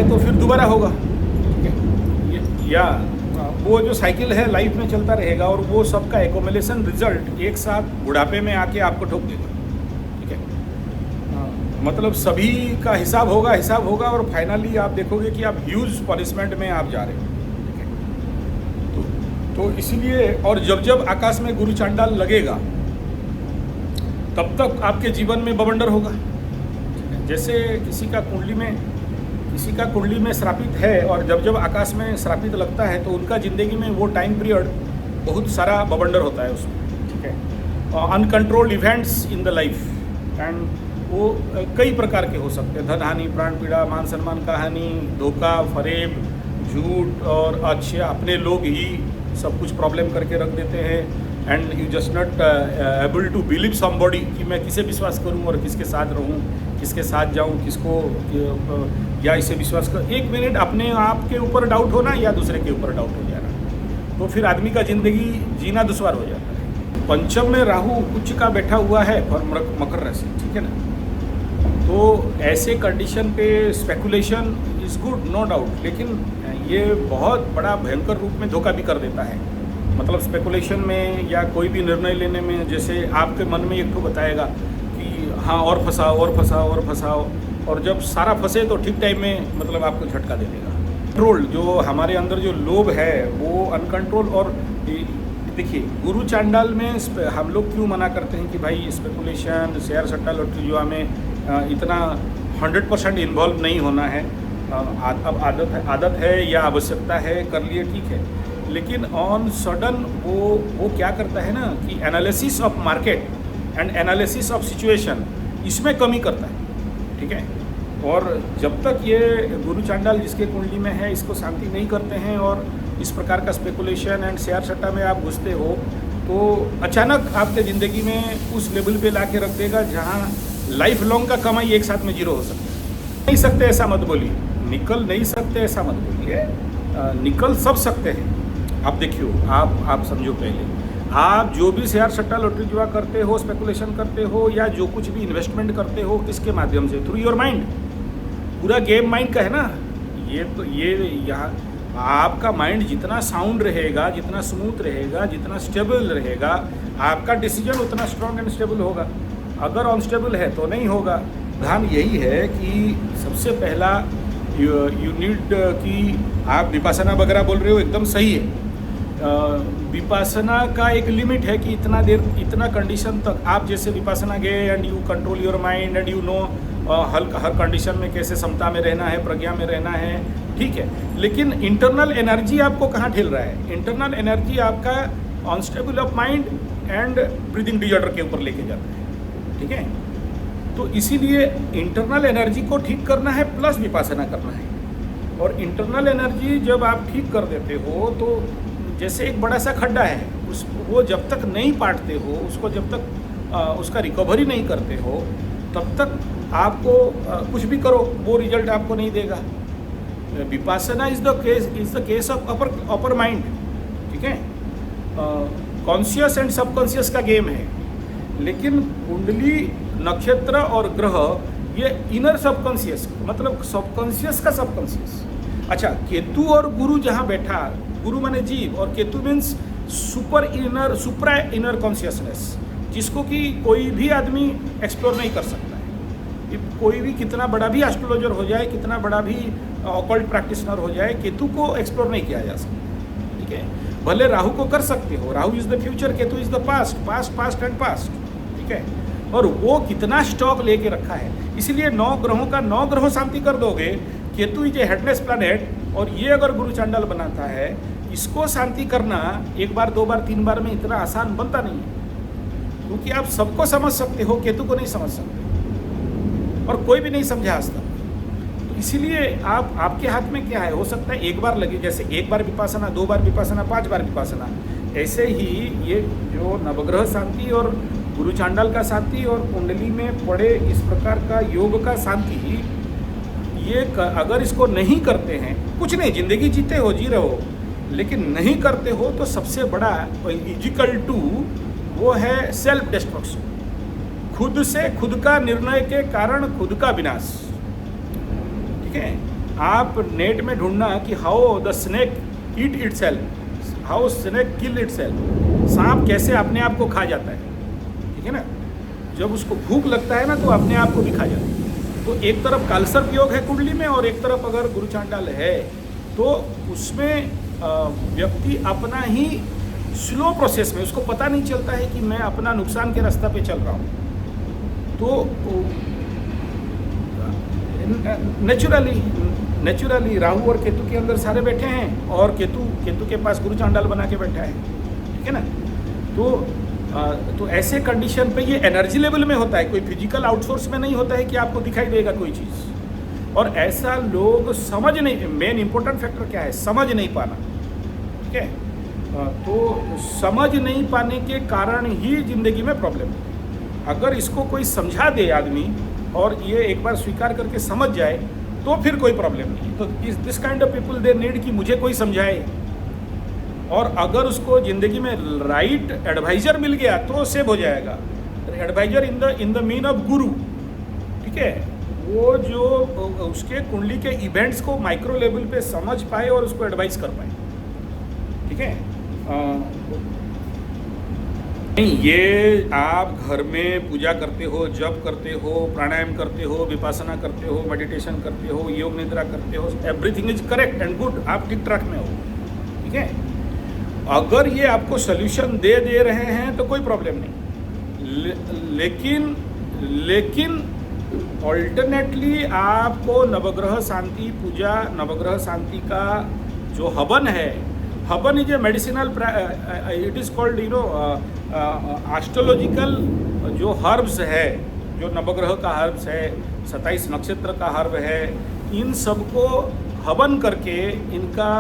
है तो फिर दोबारा होगा, ठीक है। या वो जो साइकिल है लाइफ में चलता रहेगा और वो सबका एकोमलेशन रिजल्ट एक साथ बुढ़ापे में आके आपको ठोक देगा, ठीक है। मतलब सभी का हिसाब होगा और फाइनली आप देखोगे कि आप ह्यूज पनिशमेंट में आप जा रहे हो, ठीक है। तो इसीलिए, और जब आकाश में गुरु चांडाल लगेगा तब तक आपके जीवन में बवंडर होगा। जैसे किसी का कुंडली में श्रापित है और जब आकाश में श्रापित लगता है तो उनका ज़िंदगी में वो टाइम पीरियड बहुत सारा बवंडर होता है उसमें, ठीक है। Uncontrolled events in the life, and वो कई प्रकार के हो सकते हैं। धन हानि, प्राण पीड़ा, मान सम्मान का हानि, धोखा, फरेब, झूठ, और अच्छे अपने लोग ही सब कुछ प्रॉब्लम करके रख देते हैं। And you just not able to believe somebody कि मैं किसे विश्वास करूं और किसके साथ रहूं, किसके साथ जाऊं, किसको या इसे विश्वास कर। एक मिनट अपने आप के ऊपर डाउट होना या दूसरे के ऊपर डाउट हो जाना, तो फिर आदमी का ज़िंदगी जीना दुश्वार हो जाता है। पंचम में राहु उच्च का बैठा हुआ है और मकर राशि, ठीक है ना। तो ऐसे कंडीशन पे speculation is good, no doubt, लेकिन ये बहुत बड़ा भयंकर रूप में धोखा भी कर देता है। मतलब स्पेकुलेशन में या कोई भी निर्णय लेने में, जैसे आपके मन में एक तो बताएगा कि हाँ और फंसाओ, और जब सारा फंसे तो ठीक टाइम में मतलब आपको झटका दे देगा। कंट्रोल, जो हमारे अंदर जो लोभ है वो अनकंट्रोल। और देखिए, गुरु चांडाल में हम लोग क्यों मना करते हैं कि भाई स्पेकुलेशन, शेयर सट्टा लॉटरी जो हमें इतना 100% इन्वॉल्व नहीं होना है। अब आदत है या आवश्यकता है, कर लिए ठीक है, लेकिन ऑन सडन वो क्या करता है ना कि analysis of market and analysis of situation, इसमें कमी करता है, ठीक है। और जब तक ये गुरु चांडाल जिसके कुंडली में है इसको शांति नहीं करते हैं और इस प्रकार का स्पेकुलेशन एंड शेयर सट्टा में आप घुसते हो तो अचानक आपके ज़िंदगी में उस लेवल पे ला के रख देगा जहाँ लाइफ लॉन्ग का कमाई एक साथ में जीरो हो सकता है। नहीं सकते ऐसा मत बोलिए, निकल नहीं सकते ऐसा मत बोलिए, निकल सब सकते हैं। आप देखियो, आप समझो, पहले आप जो भी शेयर सट्टा लॉटरी जुआ करते हो, स्पेकुलेशन करते हो, या जो कुछ भी इन्वेस्टमेंट करते हो, किसके माध्यम से? Through your mind. पूरा गेम माइंड का है ना। ये यहाँ आपका माइंड जितना साउंड रहेगा, जितना स्मूथ रहेगा, जितना स्टेबल रहेगा, आपका डिसीजन उतना स्ट्रांग एंड स्टेबल होगा। अगर अनस्टेबल है तो नहीं होगा। ध्यान यही है कि सबसे पहला यू नीड कि आप विपासना वगैरह बोल रहे हो, एकदम सही है। विपासना का एक लिमिट है कि इतना देर, इतना कंडीशन तक आप जैसे विपासना गए and you control your mind and you know her condition में कैसे समता में रहना है, प्रज्ञा में रहना है, ठीक है। लेकिन इंटरनल एनर्जी आपको कहाँ ठेल रहा है? इंटरनल एनर्जी आपका unstable of mind and breathing disorder के ऊपर लेके जाता है, ठीक है। तो इसीलिए इंटरनल एनर्जी को ठीक करना है प्लस विपासना करना है। और इंटरनल एनर्जी जब आप ठीक कर देते हो तो जैसे एक बड़ा सा खड्डा है, वो जब तक नहीं पाटते हो, उसको जब तक उसका रिकवरी नहीं करते हो, तब तक आपको कुछ भी करो वो रिजल्ट आपको नहीं देगा। Vipassana is the case of upper mind, ठीक है। कॉन्शियस एंड सबकॉन्शियस का गेम है, लेकिन कुंडली, नक्षत्र और ग्रह ये इनर सबकॉन्शियस, मतलब सबकॉन्शियस का सबकॉन्शियस। अच्छा, केतु और गुरु जहाँ बैठा, गुरु माने जीव और केतु मीन्स सुप्रा इनर कॉन्शियसनेस, जिसको कि कोई भी आदमी एक्सप्लोर नहीं कर सकता है। कि कोई भी कितना बड़ा भी एस्ट्रोलॉजर हो जाए, कितना बड़ा भी ऑकल्ट प्रैक्टिशनर हो जाए, केतु को एक्सप्लोर नहीं किया जा सकता, ठीक है। भले राहु को कर सकते हो, Rahu is the future, Ketu is the past and past, ठीक है। और वो कितना स्टॉक लेके रखा है, इसलिए 9 ग्रहों का 9 ग्रहों शांति कर दोगे। Ketu is a headless planet, और ये अगर गुरु चांडाल बनाता है, इसको शांति करना 1 बार 2 बार 3 बार में इतना आसान बनता नहीं है, क्योंकि आप सबको समझ सकते हो, केतु को नहीं समझ सकते, और कोई भी नहीं समझा आज तक। तो इसीलिए आपके हाथ में क्या है, हो सकता है 1 बार लगे, जैसे 1 बार विपासना, 2 बार विपासना, 5 बार विपासना। ऐसे ही ये जो नवग्रह शांति और गुरु चांडाल का शांति और कुंडली में पड़े इस प्रकार का योग का शांति, ये अगर इसको नहीं करते हैं, कुछ नहीं, जिंदगी जीते हो, जी रहे हो, लेकिन नहीं करते हो तो सबसे बड़ा इजिकल टू वो है सेल्फ डिस्ट्रक्शन। खुद से, खुद का निर्णय के कारण खुद का विनाश, ठीक है। आप नेट में ढूंढना कि how the snake eat itself, how snake kill itself, सांप कैसे अपने आप को खा जाता है, ठीक है ना। जब उसको भूख लगता है ना तो अपने आप को भी खा जाता है। तो एक तरफ कालसर्प योग है कुंडली में, और एक तरफ अगर गुरु चांडाल है तो उसमें व्यक्ति अपना ही स्लो प्रोसेस में, उसको पता नहीं चलता है कि मैं अपना नुकसान के रास्ते पे चल रहा हूँ। तो नेचुरली राहु और केतु के अंदर सारे बैठे हैं, और केतु के पास गुरु चांडाल बना के बैठा है, ठीक है ना। तो ऐसे कंडीशन पे ये एनर्जी लेवल में होता है, कोई फिजिकल आउटसोर्स में नहीं होता है कि आपको दिखाई देगा कोई चीज़। और ऐसा लोग समझ नहीं, मेन इंपॉर्टेंट फैक्टर क्या है, समझ नहीं पाना, ठीक है। तो समझ नहीं पाने के कारण ही जिंदगी में प्रॉब्लम है। अगर इसको कोई समझा दे आदमी और ये एक बार स्वीकार करके समझ जाए तो फिर कोई प्रॉब्लम नहीं। तो this kind of people they need कि मुझे कोई समझाए, और अगर उसको ज़िंदगी में राइट एडवाइज़र मिल गया तो सेव हो जाएगा। Advisor in the mean of guru, ठीक है, वो जो उसके कुंडली के इवेंट्स को माइक्रो लेवल पे समझ पाए और उसको एडवाइस कर पाए, ठीक है। नहीं, ये आप घर में पूजा करते हो, जप करते हो, प्राणायाम करते हो, विपासना करते हो, मेडिटेशन करते हो, योग निद्रा करते हो, everything is correct and good, आप ठीक ट्रैक में हो, ठीक है। अगर ये आपको सोल्यूशन दे रहे हैं तो कोई प्रॉब्लम नहीं, लेकिन ऑल्टरनेटली आपको नवग्रह शांति पूजा, नवग्रह शांति का जो हवन है, हवन is a medicinal, it is called astrological जो हर्ब्स है, जो नवग्रह का हर्ब्स है, 27 नक्षत्र का हर्ब है, इन सबको हवन करके इनका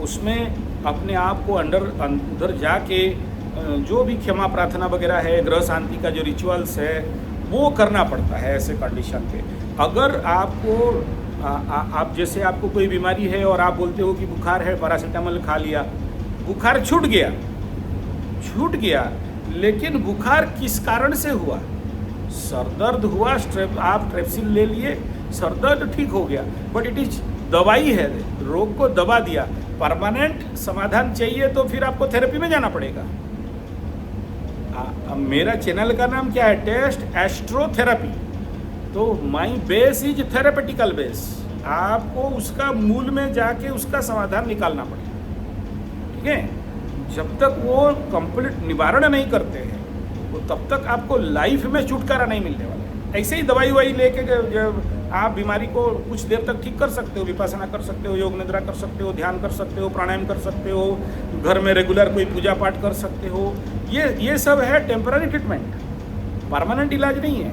उसमें अपने आप को उधर जाके जो भी क्षमा प्रार्थना वगैरह है, ग्रह शांति का जो रिचुअल्स है वो करना पड़ता है ऐसे कंडीशन पे। अगर आपको आप जैसे आपको कोई बीमारी है और आप बोलते हो कि बुखार है, पैरासीटामोल खा लिया, बुखार छूट गया, लेकिन बुखार किस कारण से हुआ? सर दर्द हुआ, आप ट्रेप्सिल ले लिए, सर दर्द ठीक हो गया, बट इट इज दवाई है, रोग को दबा दिया। परमानेंट समाधान चाहिए तो फिर आपको थेरेपी में जाना पड़ेगा। मेरा चैनल का नाम क्या है? टेस्ट एस्ट्रोथेरेपी। तो माई बेस इज थेरेपेटिकल बेस। आपको उसका मूल में जाके उसका समाधान निकालना पड़ेगा, ठीक है। जब तक वो कंप्लीट निवारण नहीं करते हैं वो तब तक आपको लाइफ में छुटकारा नहीं मिलने वाला। ऐसे ही दवाई ववाई लेके जब आप बीमारी को कुछ देर तक ठीक कर सकते हो, विपासना कर सकते हो, योग निद्रा कर सकते हो, ध्यान कर सकते हो, प्राणायाम कर सकते हो, घर में रेगुलर कोई पूजा पाठ कर सकते हो, ये सब है टेम्पररी ट्रीटमेंट, परमानेंट इलाज नहीं है।